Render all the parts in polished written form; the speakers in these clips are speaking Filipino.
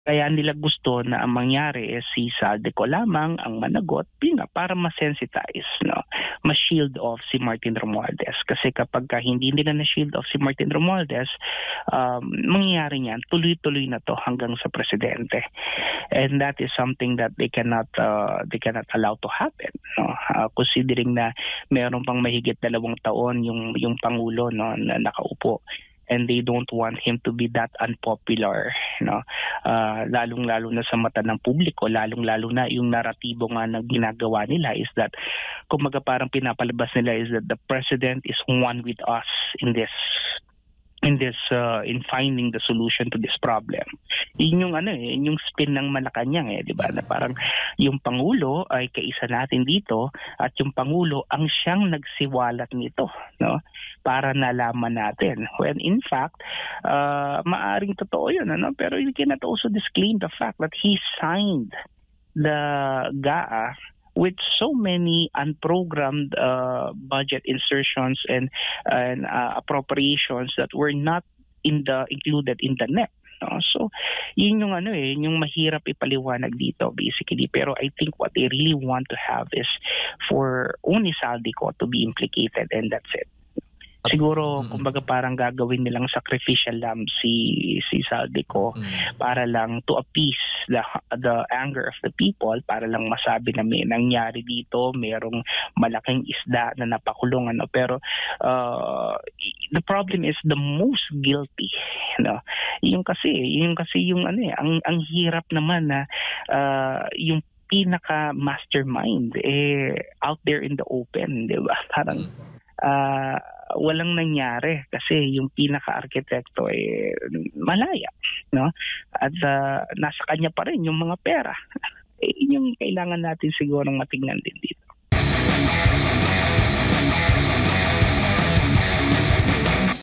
Kaya nila gusto na ang mangyari is si Saldico lamang ang managot, yun nga, para ma-sensitize, no? Ma-shield off si Martin Romualdez. Kasi kapag hindi nila na-shield off si Martin Romualdez, mangyayari niyan, tuloy-tuloy na to hanggang sa presidente. And that is something that they cannot allow to happen, no? Considering na meron pang mahigit 2 taon yung Pangulo, no, na nakaupo. And they don't want him to be that unpopular, no? Lalong-lalo na sa mata ng publiko, lalong-lalo na yung naratibo nga na ginagawa nila is that, kumaga parang pinapalabas nila is that the president is one with us in finding the solution to this problem. Yun yung yung spin ng Malacanang, di ba? Na parang yung Pangulo ay kaisa natin dito at yung Pangulo ang siyang nagsiwalat nito, no? Para nalaman natin. When in fact, maaring totoo yun, ano? Pero you cannot also disclaim the fact that he signed the GAA with so many unprogrammed budget insertions and appropriations that were not included in the NEP. No? So, yun yung yung mahirap ipaliwanag dito basically. Pero I think what they really want to have is for only Saldico to be implicated, and that's it. Siguro, kumbaga parang gagawin nilang sacrificial lamb si Saldico para lang to appease the anger of the people, para lang masabi na may nangyari dito, merong malaking isda na napakulong, ano. Pero the problem is the most guilty, no? Yung kasi yung ang hirap naman na yung pinaka mastermind out there in the open, 'di ba? Parang walang nangyari kasi yung pinaka-arkitekto malaya, no? At nasa kanya pa rin yung mga pera. Yun yung kailangan natin sigurong matingnan din dito.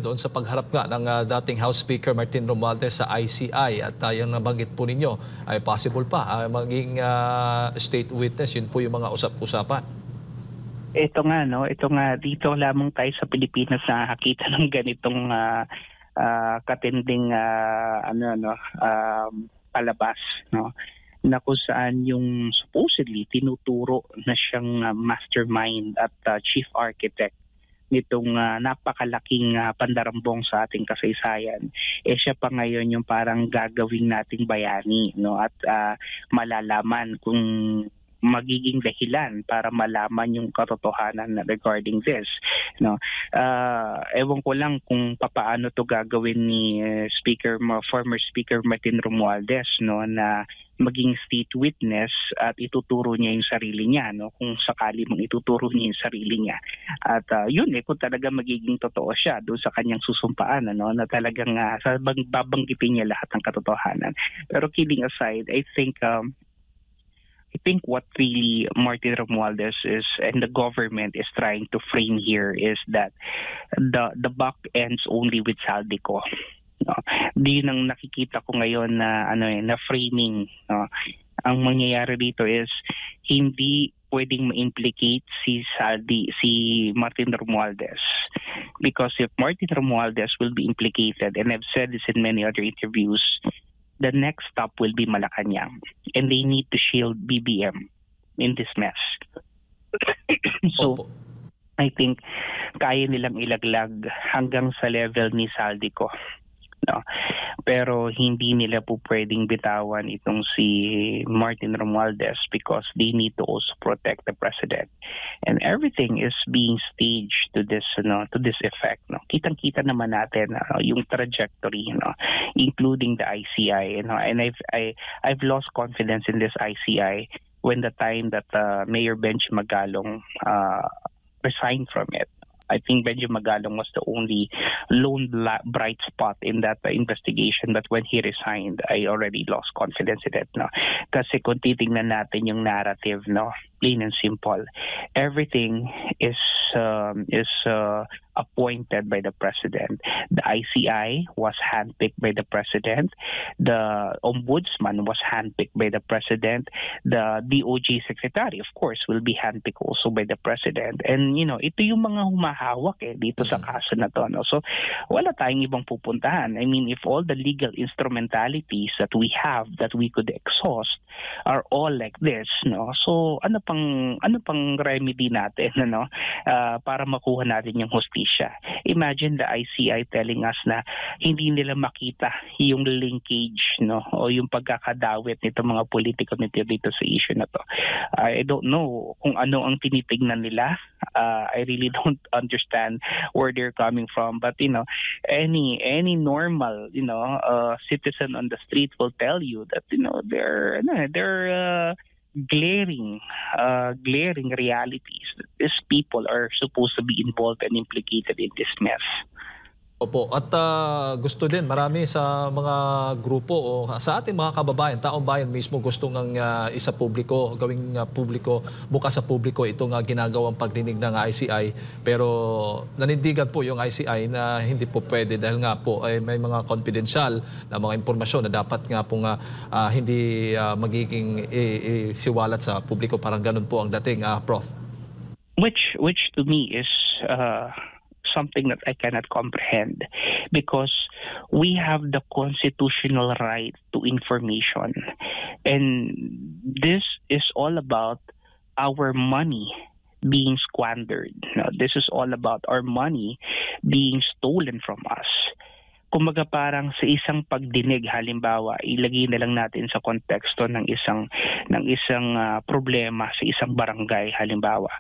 Doon sa pagharap nga ng dating House Speaker Martin Romualdez sa ICI at yung nabanggit po ninyo ay possible pa maging state witness, yun po yung mga usap-usapan. Ito nga dito lamang tayo sa Pilipinas nakakita ng ganitong katinding palabas, no, na kung saan yung supposedly tinuturo na siyang mastermind at chief architect nitong napakalaking pandarambong sa ating kasaysayan, siya pa ngayon yung parang gagawin nating bayani, no, at malalaman kung magiging dahilan para malaman yung katotohanan regarding this, no. Ewan ko lang kung papaano to gagawin ni former Speaker Martin Romualdez, no, na maging state witness at ituturo niya yung sarili niya, no, kung sakali mong ituturo niya yung sarili niya. At yun kung talaga magiging totoo siya doon sa kanyang susumpaan, ano, na talagang babanggitin niya lahat ng katotohanan. Pero kidding aside, I think what really Martin Romualdez is and the government is trying to frame here is that the buck ends only with Saldico. No? Di nang nakikita ko ngayon na na framing. No? Ang mangyayari dito is hindi pwedeng ma-implicate si Martin Romualdez, because if Martin Romualdez will be implicated, and I've said this in many other interviews, the next stop will be Malacanang, and they need to shield BBM in this mess. So, I think kaya nilang ilaglag hanggang sa level ni Saldico, no? Pero hindi nila po pwedeng bitawan itong si Martin Romualdez because they need to also protect the president. And everything is being staged to this effect, no. Kitang-kita naman natin yung trajectory, including the ICI, and I've lost confidence in this ICI when the time that Mayor Benji Magalong resigned from it. I think Benji Magalong was the only lone bright spot in that investigation, but when he resigned, I already lost confidence in it, no. Kasi kung titingnan natin yung narrative, no, plain and simple. Everything is appointed by the president. The ICI was handpicked by the president. The ombudsman was handpicked by the president. The DOJ secretary, of course, will be handpicked also by the president. And ito yung mga humahawak dito sa kaso na to. No? So wala tayong ibang pupuntahan. I mean, if all the legal instrumentalities that we have that we could exhaust are all like this, no? So ano pang remedy natin, para makuha natin yung hustisya? Imagine the ICI telling us na hindi nila makita yung linkage, o yung pagkakadawit nito mga politiko nito dito sa issue na to. I don't know kung ano ang tinitignan nila. I really don't understand where they're coming from, but any normal citizen on the street will tell you that they're glaring realities that these people are supposed to be involved and implicated in this mess. Opo, at gusto din marami sa mga grupo o sa ating mga kababayan, taong bayan mismo gusto ng isa publiko, gawing publiko, bukas sa publiko itong ginagawang pagdinig ng ICI. Pero nanindigan po yung ICI na hindi po pwede dahil nga po ay may mga confidential na mga impormasyon na dapat nga po hindi magiging siwalat sa publiko. Parang ganun po ang dating, Prof. Which to me is something that I cannot comprehend, because we have the constitutional right to information, and this is all about our money being squandered. This is all about our money being stolen from us. Kumbaga parang sa isang pagdinig, halimbawa, ilagay na lang natin sa konteksto ng isang problema sa isang barangay, halimbawa.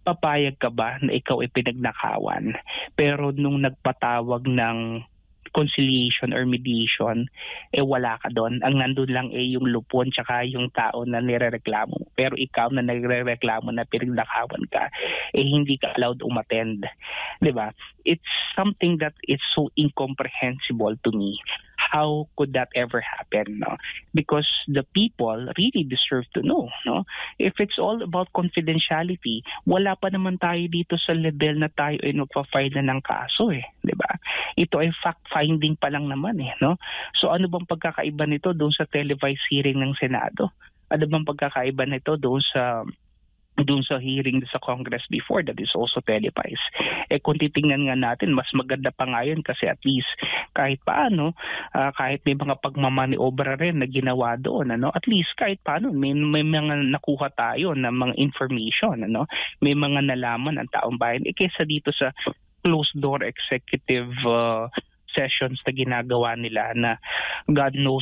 Papayag ka ba na ikaw ay pinagnakawan, pero nung nagpatawag ng conciliation or mediation, wala ka doon. Ang nandun lang yung lupon tsaka yung tao na nirereklamo. Pero ikaw na nagrereklamo na pinagnakawan ka, hindi ka allowed umattend. Diba? It's something that is so incomprehensible to me. How could that ever happen? No? Because the people really deserve to know. No? If it's all about confidentiality, wala pa naman tayo dito sa level na tayo ay nagpa-file na ng kaso. Diba? Ito ay fact-finding pa lang naman. No? So ano bang pagkakaiba nito doon sa televised hearing ng Senado? Ano bang pagkakaiba nito doon sa hearing sa Congress before that is also televised? Kung titingnan nga natin, mas maganda pa nga yun kasi at least kahit paano, kahit may mga pagmamaniobra rin na ginawa doon, at least kahit paano, may mga nakuha tayo na mga information, may mga nalaman ang taong bayan, kaysa dito sa closed door executive sessions na ginagawa nila na God knows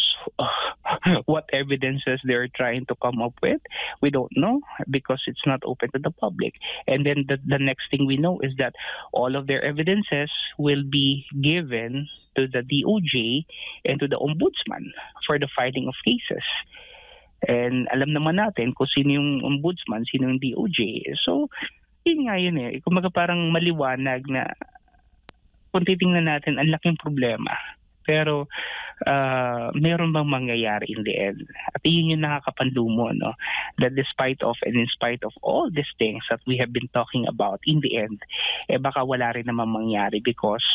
what evidences they're trying to come up with. We don't know because it's not open to the public. And then the next thing we know is that all of their evidences will be given to the DOJ and to the ombudsman for the filing of cases. And alam naman natin kung sino yung ombudsman, sino yung DOJ. So, yun nga yun Kumbaga parang maliwanag na kung titingnan natin, ang laking problema. Pero meron bang mangyayari in the end? At yun yung nakakapanlumo, that despite of and in spite of all these things that we have been talking about, in the end, baka wala rin naman mangyari because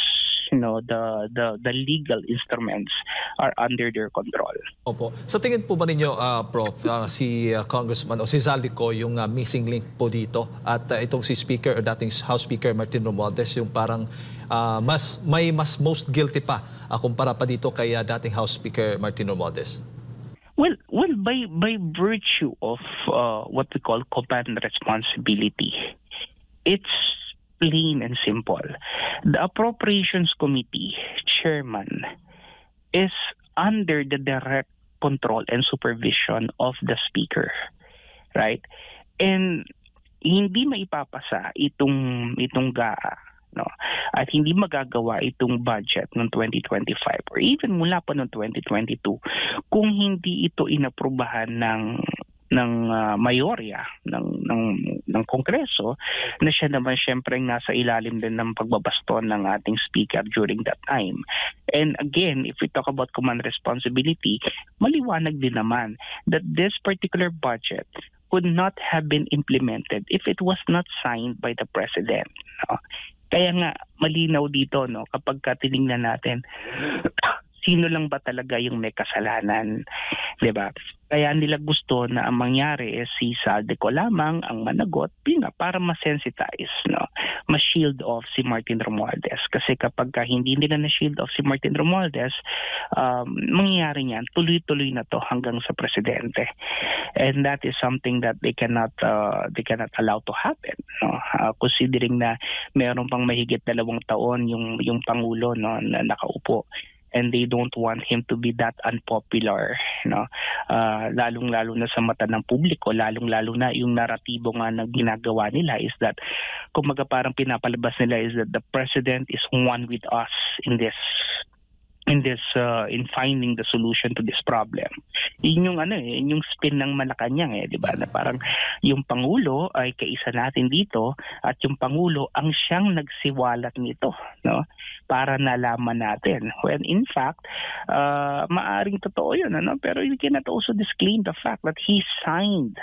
the legal instruments are under their control. Opo. Sa tingin po ba ninyo, Prof, si Congressman o si Zaldico yung missing link po dito at itong si Speaker o dating House Speaker Martin Romualdez yung parang mas most guilty pa kumpara pa dito kay dating House Speaker Martin Romualdez? Well, by virtue of what we call command responsibility, it's plain and simple. The Appropriations Committee chairman is under the direct control and supervision of the Speaker, right? And hindi maipapasa itong GAA, at hindi magagawa itong budget ng 2025 or even mula pa ng 2022 kung hindi ito inaprubahan ng mayorya ng Kongreso na siya naman syempre nasa ilalim din ng pagbabaston ng ating speaker during that time. And again, if we talk about command responsibility, maliwanag din naman that this particular budget could not have been implemented if it was not signed by the president. No? Kaya nga malinaw dito, no, kapag tinignan natin sino lang ba talaga yung may kasalanan, 'di ba? Kaya nila gusto na ang mangyari is si Saldico lamang ang managot para ma-sensitize, no? Ma-shield off si Martin Romualdez. Kasi kapag hindi nila na-shield off si Martin Romualdez, mangyayari niyan, tuloy-tuloy na to hanggang sa presidente. And that is something that they cannot allow to happen, no? Considering na meron pang mahigit 2 taon yung Pangulo, no, na nakaupo. And they don't want him to be that unpopular, no? Lalong-lalo na sa mata ng publiko, lalong-lalo na yung naratibo nga na ginagawa nila is that, kumaga parang pinapalabas nila is that the president is one with us in finding the solution to this problem. Yun yung spin ng Malacanang, 'di ba? Na parang yung Pangulo ay kaisa natin dito at yung Pangulo ang siyang nagsiwalat nito, no? Para nalaman natin. When in fact, maaring totoo 'yun, ano? Pero you cannot also disclaim the fact that he signed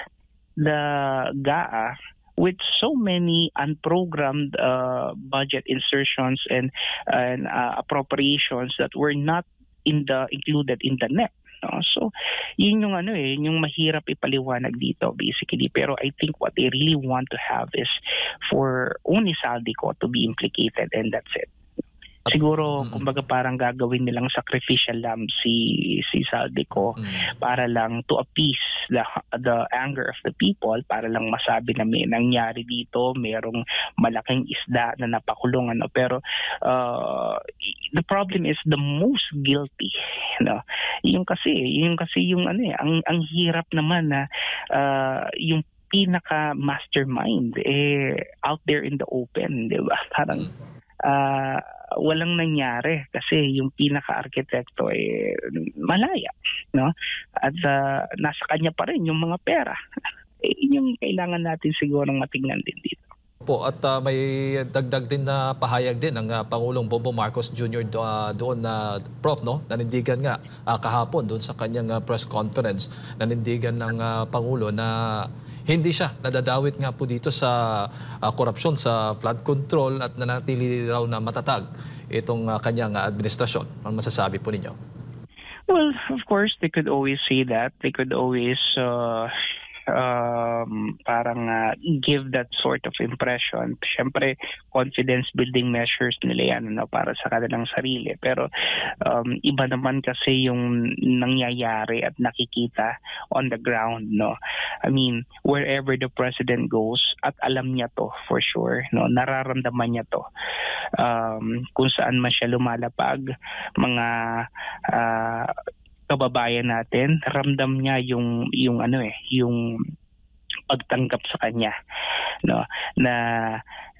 the GAA with so many unprogrammed budget insertions and appropriations that were not included in the NEP. No? So, yun yung mahirap ipaliwanag dito basically. Pero I think what they really want to have is for only Saldico to be implicated, and that's it. Siguro, kumbaga parang gagawin nilang sacrificial lamb si Saldico para lang to appease the anger of the people, para lang masabi na may nangyari dito, mayroong malaking isda na napakulong, ano. Pero the problem is the most guilty, no? Yung kasi yung ang hirap naman na yung pinaka mastermind out there in the open, 'di ba? Parang walang nangyari kasi yung pinaka-arkitekto malaya, no? At nasa kanya pa rin yung mga pera. Yung kailangan natin siguro matingnan din dito. At may dagdag din na pahayag din ng Pangulong Bongbong Marcos Jr. Doon na Prof, no? Nanindigan nga kahapon doon sa kanyang press conference, nanindigan ng Pangulo na hindi siya nadadawit nga po dito sa korupsyon sa flood control at nanatili raw na matatag itong kanyang administrasyon. Ano masasabi po ninyo? Well, of course, they could always say that. They could always parang give that sort of impression. Siyempre, confidence building measures nila yan, no, para sa kanilang sarili. Pero iba naman kasi yung nangyayari at nakikita on the ground, no. I mean, wherever the president goes, at alam niya to for sure, no, nararamdaman niya to. Kung saan man siya lumalapag, mga kababayan natin, ramdam niya yung pagtanggap sa kanya, no, na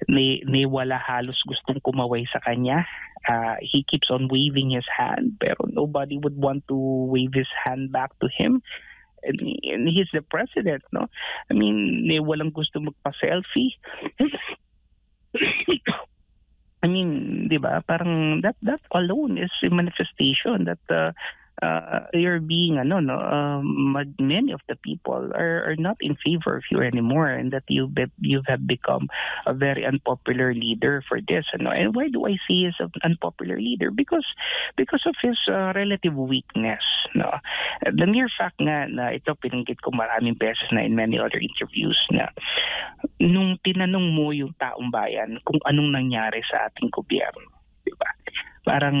ni wala halos gustong kumaway sa kanya. He keeps on waving his hand, pero nobody would want to wave his hand back to him. And he's the president, no? I mean, ni walang gusto magpa-selfie. I mean, 'di ba? Parang that alone is a manifestation that you're being many of the people are not in favor of you anymore, and that you have become a very unpopular leader for this. And why do I say he's an unpopular leader? Because of his relative weakness, no. The mere fact nga na ito pinanggit ko maraming beses na in many other interviews, na nung tinanong mo yung taong bayan kung anong nangyari sa ating gobyerno, di ba? Parang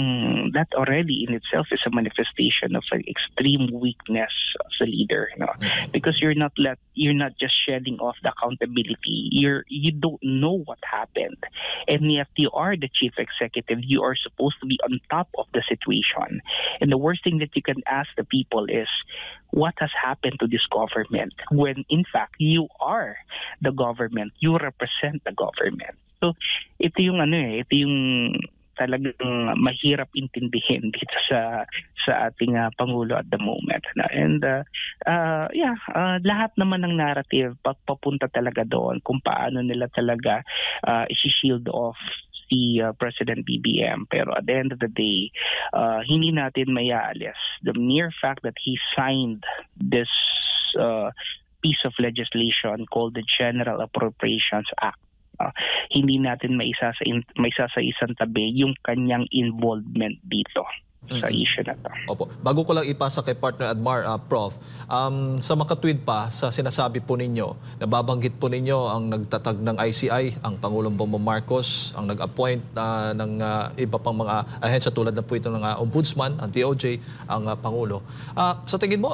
that already in itself is a manifestation of an extreme weakness as a leader, no? Because you're not just shedding off the accountability. You don't know what happened, and yet you are the chief executive. You are supposed to be on top of the situation. And the worst thing that you can ask the people is, what has happened to this government? When in fact you are the government, you represent the government. So ito yung talagang mahirap intindihin dito sa ating Pangulo at the moment. And lahat naman ng narrative papunta talaga doon kung paano nila talaga i-shield off si President BBM. Pero at the end of the day, hindi natin mayaalis the mere fact that he signed this piece of legislation called the General Appropriations Act. Hindi natin maisa sa isang tabi yung kanyang involvement dito sa issue na to. Opo. Bago ko lang ipasa kay partner Admar, Prof, sa makatwid pa sa sinasabi po ninyo, nababanggit po ninyo ang nagtatag ng ICI, ang Pangulong Bongbong Marcos, ang nag-appoint ng iba pang mga ahensya tulad na po ito ng Ombudsman, ang DOJ, ang Pangulo. Sa tingin mo,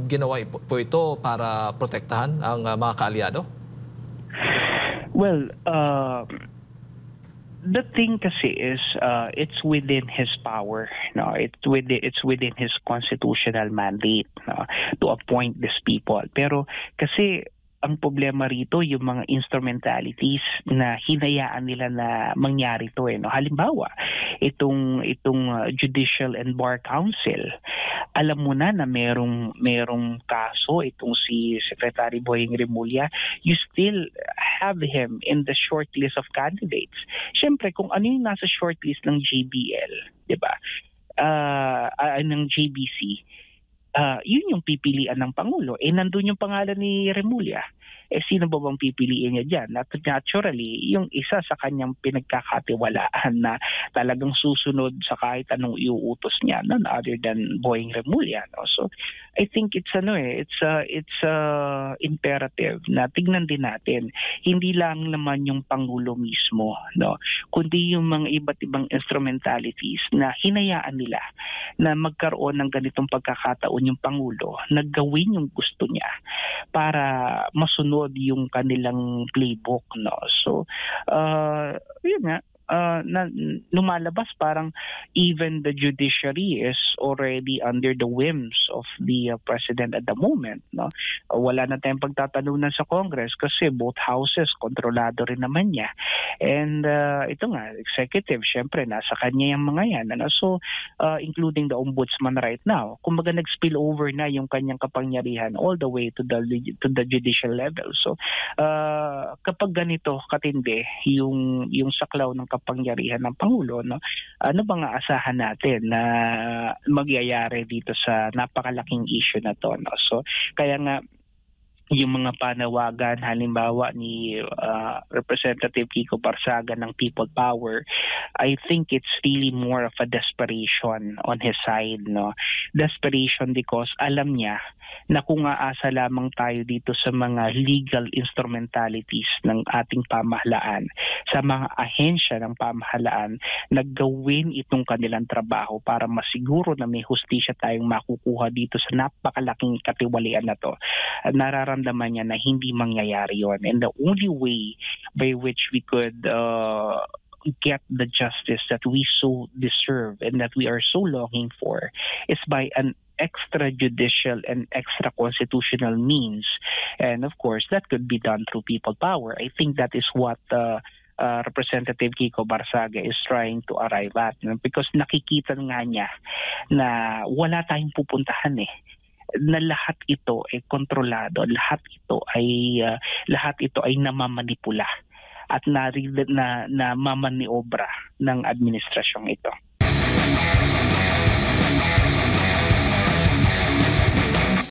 ginawa po ito para protektahan ang mga kaalyado? Well, the thing kasi is it's within his power, no, it's within his constitutional mandate, no, to appoint these people. Pero kasi ang problema rito yung mga instrumentalities na hinayaan nila na mangyari to, no. Halimbawa, itong Judicial and Bar Council, alam mo na merong kaso itong si Secretary Boying Remulla, you still have him in the short list of candidates. Siyempre, kung ano yung nasa short list ng JBL, di ba? Ng JBC, yun yung pipilian ng Pangulo. Nandun yung pangalan ni Remulla. Sino ba bang pipiliin niya dyan? Naturally, yung isa sa kanyang pinagkakatiwalaan na talagang susunod sa kahit anong iuutos niya, none other than Boying Remulla. No? So, I think it's imperative na tignan din natin, hindi lang naman yung Pangulo mismo, no, kundi yung mga iba't ibang instrumentalities na hinayaan nila na magkaroon ng ganitong pagkakataon yung Pangulo, naggawin yung gusto niya para masunod yung kanilang playbook, no. So, yun nga, lumalabas parang even the judiciary is already under the whims of the president at the moment, no. Wala na tayong pagtatalunan sa Congress kasi both houses kontrolado rin naman niya, and ito nga executive, syempre nasa kanya yung mga yan, ano. So including the ombudsman right now, kumbaga nag-spill over na yung kanyang kapangyarihan all the way to the judicial level. So kapag ganito katindi yung saklaw ng kapangyarihan ng Pangulo, no, ano bang aasahan natin na magyayari dito sa napakalaking issue na to, no? So kaya nga yung mga panawagan halimbawa ni Representative Kiko Barsaga ng People Power, I think it's really more of a desperation on his side, no. Desperation because alam niya na kung aasa lamang tayo dito sa mga legal instrumentalities ng ating pamahalaan, sa mga ahensya ng pamahalaan, naggawin itong kanilang trabaho para masiguro na may hustisya tayong makukuha dito sa napakalaking katiwalian na to, nararamdaman niya na hindi mangyayari yon. And the only way by which we could get the justice that we so deserve and that we are so longing for is by an extrajudicial and extra constitutional means, and of course that could be done through people power. I think that is what Representative Kiko Barsaga is trying to arrive at, because nakikita nga niya na wala tayong pupuntahan na lahat ito ay kontrolado, lahat ito ay namamanipula at na mamaniobra ng administrasyong ito.